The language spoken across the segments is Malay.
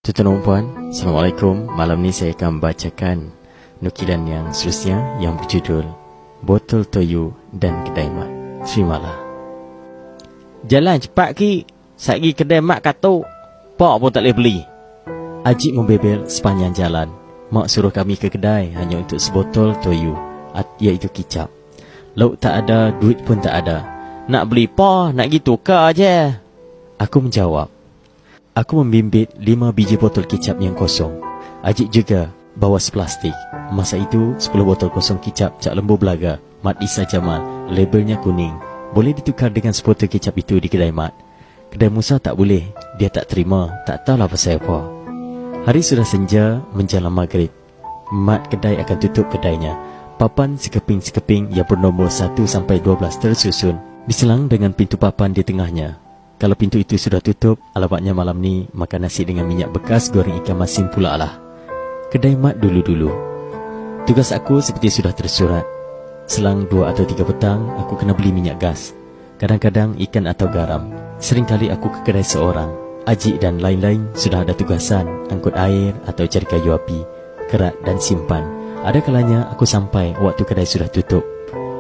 Tuan-tuan dan puan, Assalamualaikum. Malam ni saya akan bacakan nukilan yang seterusnya yang berjudul Botol Toyu dan Kedai Mat. Terimalah. Jalan cepat ki, satgi kedai mat katuk. Pak pun tak boleh beli. Ajik membebel sepanjang jalan. Mak suruh kami ke kedai hanya untuk sebotol toyu, iaitu kicap. Lauk tak ada, duit pun tak ada. Nak beli pa, nak pergi tukar je. Aku menjawab. Aku membimbit 5 biji botol kicap yang kosong. Ajik juga bawa seplastik. Masa itu 10 botol kosong kicap Cak Lembu Belaga, Mat Isa Jamal, labelnya kuning. Boleh ditukar dengan sebotol kicap itu di kedai mat. Kedai Musa tak boleh. Dia tak terima, tak tahulah pasal apa. Hari sudah senja menjelang maghrib. Mat kedai akan tutup kedainya. Papan sekeping-sekeping yang bernombor 1 sampai 12 tersusun, diselang dengan pintu papan di tengahnya. Kalau pintu itu sudah tutup, alamatnya malam ni makan nasi dengan minyak bekas goreng ikan masin pula lah. Kedai mat dulu-dulu. Tugas aku seperti sudah tersurat. Selang 2 atau 3 petang, aku kena beli minyak gas. Kadang-kadang ikan atau garam. Seringkali aku ke kedai seorang. Ajik dan lain-lain sudah ada tugasan, angkut air atau cari kayu api, kerat dan simpan. Ada kalanya aku sampai waktu kedai sudah tutup.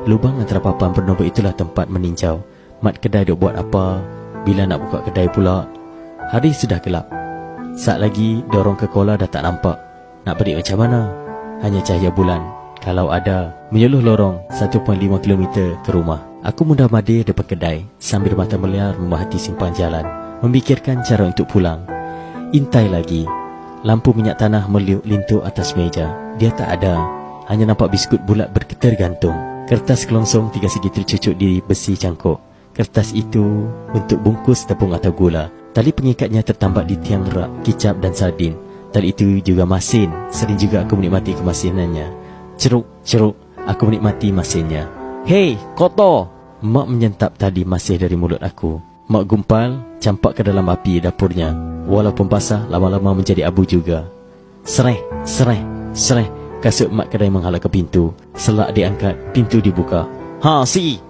Lubang antara papan bernombor itulah tempat meninjau. Mat kedai duk buat apa, bila nak buka kedai pula. Hari sudah gelap. Saat lagi dorong ke kola dah tak nampak. Nak pergi macam mana? Hanya cahaya bulan, kalau ada, menyuluh lorong 1.5 km ke rumah. Aku mudah-madir depan kedai sambil mata meliar memahati simpang jalan, memikirkan cara untuk pulang. Intai lagi. Lampu minyak tanah meliuk lintuk atas meja. Dia tak ada. Hanya nampak biskut bulat berketer gantung. Kertas kelongsong 3 segi tercucuk di besi cangkuk. Kertas itu untuk bungkus tepung atau gula. Tali pengikatnya tertambat di tiang rak, kicap dan sardin. Tali itu juga masin. Sering juga aku menikmati kemasinannya. Ceruk-ceruk, aku menikmati masinnya. Hei, kotor! Mak menyentap tali masih dari mulut aku. Mak gumpal, campak ke dalam api dapurnya. Walaupun basah, lama-lama menjadi abu juga. Sereh, sereh, sereh. Kasut mak kedai menghala ke pintu. Selak diangkat, pintu dibuka. Ha, si!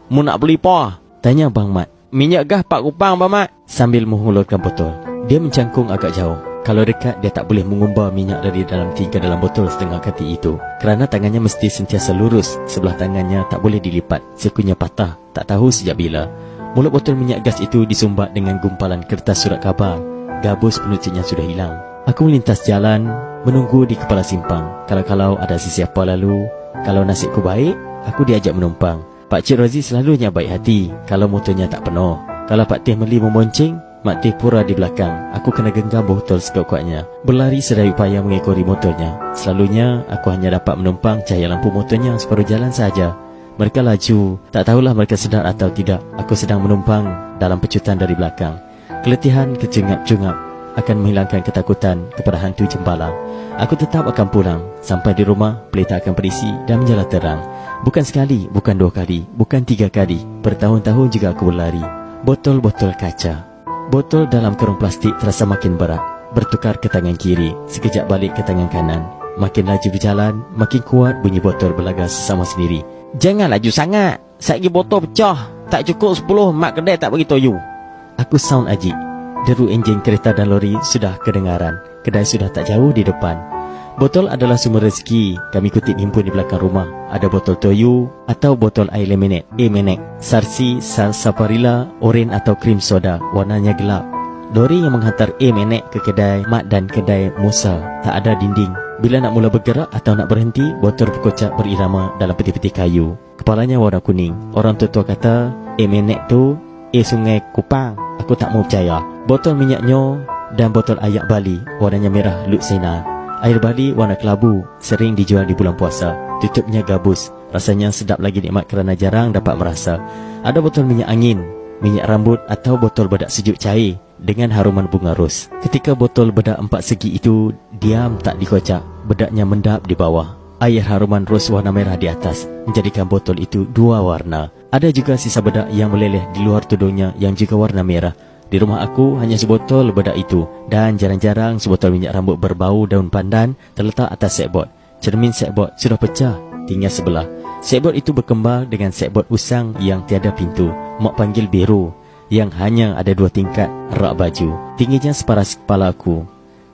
Mu nak beli apa? Tanya Bang Mat. Minyak gas 4 kupang, Bang Mat. Sambil menghulurkan botol. Dia mencangkung agak jauh. Kalau dekat, dia tak boleh mengumbar minyak dari dalam 3 dalam botol setengah kati itu. Kerana tangannya mesti sentiasa lurus. Sebelah tangannya tak boleh dilipat. Sekunya patah. Tak tahu sejak bila. Mulut botol minyak gas itu disumbat dengan gumpalan kertas surat khabar. Gabus penutupnya sudah hilang. Aku melintas jalan, menunggu di kepala simpang. Kalau-kalau ada sesiapa lalu. Kalau nasibku baik, aku diajak menumpang. Pak Cik Rozi selalunya baik hati kalau motornya tak penuh. Kalau Pak Teh Meli membonceng, Mak Teh pura di belakang. Aku kena genggam botol sekuat-kuatnya. Berlari sedaya upaya mengekori motornya. Selalunya aku hanya dapat menumpang cahaya lampu motornya separuh jalan saja. Mereka laju. Tak tahulah mereka sedar atau tidak aku sedang menumpang dalam pecutan dari belakang. Keletihan kecungap-cungap akan menghilangkan ketakutan kepada hantu jembalang. Aku tetap akan pulang. Sampai di rumah, pelita akan berisi dan menjala terang. Bukan sekali, bukan 2 kali, bukan 3 kali. Bertahun-tahun juga aku berlari. Botol-botol kaca. Botol dalam karung plastik terasa makin berat. Bertukar ke tangan kiri, sekejap balik ke tangan kanan. Makin laju berjalan, makin kuat bunyi botol berlaga sesama sendiri. Jangan laju sangat. Satgi botol pecah. Tak cukup 10, mak kedai tak bagi toyu. Aku sound Ajik. Deru enjin kereta dan lori sudah kedengaran. Kedai sudah tak jauh di depan. Botol adalah sumber rezeki. Kami kutip himpun di belakang rumah. Ada botol toyu atau botol air lemonade, Menek, sarsi, sarsaparilla, oren atau krim soda. Warnanya gelap. Lori yang menghantar Menek ke kedai mat dan kedai Musa tak ada dinding. Bila nak mula bergerak atau nak berhenti, botol berkocak berirama dalam peti-peti kayu. Kepalanya warna kuning. Orang tua kata Menek tu sungai Kupang. Aku tak mau percaya. Botol minyaknya dan botol ayak Bali warnanya merah lutsena. Air Bali warna kelabu, sering dijual di bulan puasa. Tutupnya gabus. Rasanya sedap lagi nikmat kerana jarang dapat merasa. Ada botol minyak angin, minyak rambut atau botol bedak sejuk cair dengan haruman bunga ros. Ketika botol bedak 4 segi itu diam tak dikocak, bedaknya mendap di bawah. Air haruman ros warna merah di atas menjadikan botol itu 2 warna. Ada juga sisa bedak yang meleleh di luar tudungnya yang juga warna merah. Di rumah aku hanya sebotol bedak itu. Dan jarang-jarang sebotol minyak rambut berbau daun pandan terletak atas sekbot. Cermin sekbot sudah pecah, tinggal sebelah. Sekbot itu berkembang dengan sekbot usang yang tiada pintu. Mak panggil biru, yang hanya ada 2 tingkat rak baju. Tingginya separas kepala aku.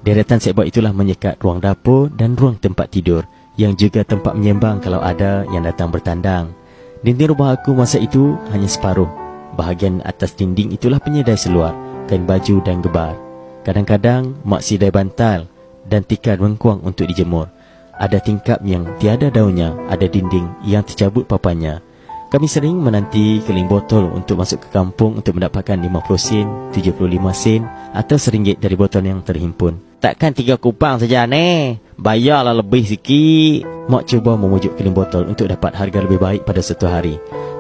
Deretan sebab itulah menyekat ruang dapur dan ruang tempat tidur, yang juga tempat menyembang kalau ada yang datang bertandang. Dinding rumah aku masa itu hanya separuh. Bahagian atas dinding itulah penyedai seluar, kain baju dan gebar. Kadang-kadang mak sidai bantal dan tikar mengkuang untuk dijemur. Ada tingkap yang tiada daunnya, ada dinding yang tercabut papannya. Kami sering menanti keling botol untuk masuk ke kampung untuk mendapatkan 50 sen, 75 sen atau RM1 dari botol yang terhimpun. Takkan 3 kupang saja ne? Bayarlah lebih sikit. Mak cuba memujuk keling botol untuk dapat harga lebih baik pada suatu hari.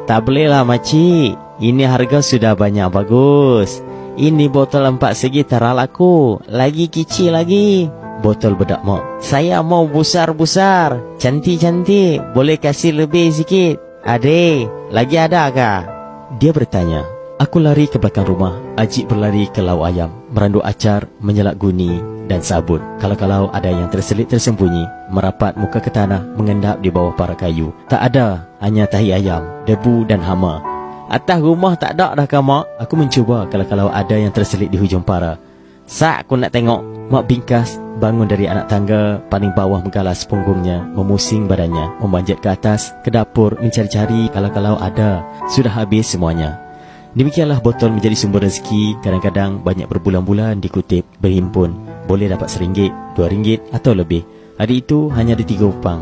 Tak bolehlah makcik, ini harga sudah banyak bagus. Ini botol 4 segi tak laku, lagi kecil lagi. Botol bedak mak. Saya mau besar-besar, cantik-cantik, boleh kasih lebih sikit? Adik, lagi ada kah? Dia bertanya. Aku lari ke belakang rumah. Ajik berlari ke lau ayam, meranduk acar, menyelak guni dan sabun. Kalau-kalau ada yang terselit tersembunyi, merapat muka ke tanah, mengendap di bawah para kayu. Tak ada, hanya tahi ayam, debu dan hama. Atas rumah tak ada dah kah mak? Aku mencuba kalau-kalau ada yang terselit di hujung para. Sak aku nak tengok. Mak bingkas, bangun dari anak tangga paling bawah, menggalas punggungnya, memusing badannya, memanjat ke atas, ke dapur, mencari-cari kalau-kalau ada. Sudah habis semuanya. Demikianlah botol menjadi sumber rezeki. Kadang-kadang banyak berbulan-bulan dikutip, berhimpun. Boleh dapat RM1, RM2 atau lebih. Hari itu hanya ada 3 upang.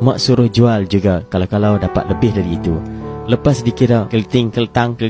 Mak suruh jual juga kalau-kalau dapat lebih dari itu. Lepas dikira kelting-keltang,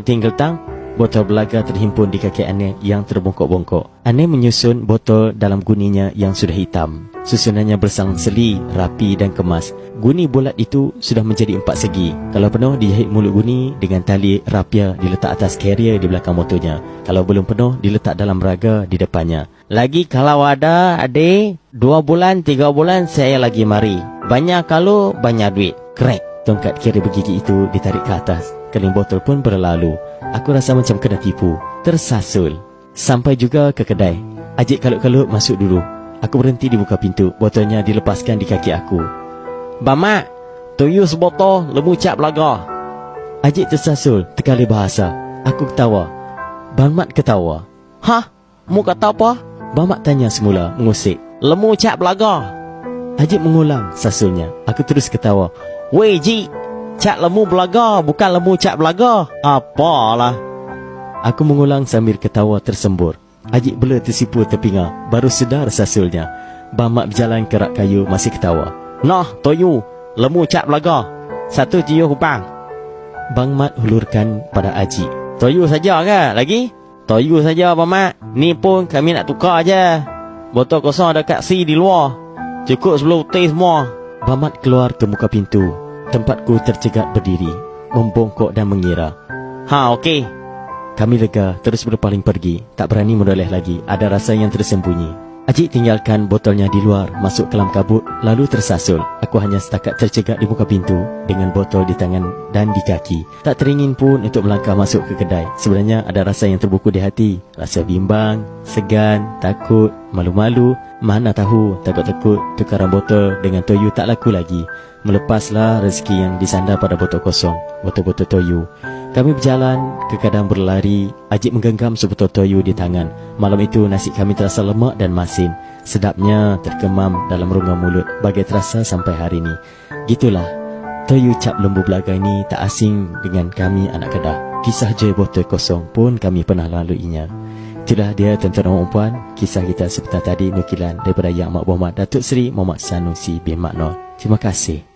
botol belaga terhimpun di kaki Aneh yang terbongkok-bongkok. Aneh menyusun botol dalam guninya yang sudah hitam. Susunannya bersang-seli, rapi dan kemas. Guni bulat itu sudah menjadi 4 segi. Kalau penuh, dijahit mulut guni dengan tali rapia diletak atas carrier di belakang motornya. Kalau belum penuh, diletak dalam raga di depannya. Lagi kalau ada, adik, 2 bulan, 3 bulan saya lagi mari. Banyak kalau banyak duit. Krek. Tongkat carrier bergigi itu ditarik ke atas. Keling botol pun berlalu. Aku rasa macam kena tipu. Tersasul. Sampai juga ke kedai. Ajik kalut-kalut masuk dulu. Aku berhenti di buka pintu. Botolnya dilepaskan di kaki aku. Bamak, toyu sebotol, lemu cap laga. Ajik tersasul, terkali bahasa. Aku ketawa. Bamak ketawa. Hah? Mu kata apa? Bamak tanya semula, mengusik. Lemu cap laga. Ajik mengulang sasulnya. Aku terus ketawa. Weh Ji, cap lemu belaga, bukan lemu cap belaga. Apalah. Aku mengulang sambil ketawa tersembur. Ajik bela tersipu terpinga, baru sedar sasulnya. Bamak berjalan ke rak kayu masih ketawa. Nah, toyu, lemu cap belaga. 1 kupang. Bang Mat hulurkan pada Ajik. Toyu saja ke lagi? Toyu saja Bang Mat. Ni pun kami nak tukar aja. Botol kosong ada kat si di luar. Cukup sebelum teh semua. Bang Mat keluar ke muka pintu. Tempatku tercegat berdiri, membongkok dan mengira. Ha, okey. Kami lega, terus berpaling pergi. Tak berani menoleh lagi, ada rasa yang tersembunyi. Ajik tinggalkan botolnya di luar, masuk kelam kabut, lalu tersasul. Aku hanya setakat tercegat di muka pintu, dengan botol di tangan dan di kaki. Tak teringin pun untuk melangkah masuk ke kedai. Sebenarnya ada rasa yang terbuku di hati. Rasa bimbang, segan, takut, malu-malu. Mana tahu, takut-takut tukaran botol dengan toyu tak laku lagi. Melepaslah rezeki yang disandar pada botol kosong, botol-botol toyu. Kami berjalan, kadang berlari. Ajik menggenggam sebotol toyu di tangan. Malam itu nasi kami terasa lemak dan masin. Sedapnya terkemam dalam rongga mulut, bagai terasa sampai hari ini. Gitulah, toyu cap lembu belaga ini tak asing dengan kami anak Kedah. Kisah joy botol kosong pun kami pernah laluinya. Itulah dia tuan-tuan dan puan, kisah kita sebentar tadi, nukilan daripada Yang Mak Berhormat Datuk Seri Muhammad Sanusi bin Mak Nur. Terima kasih.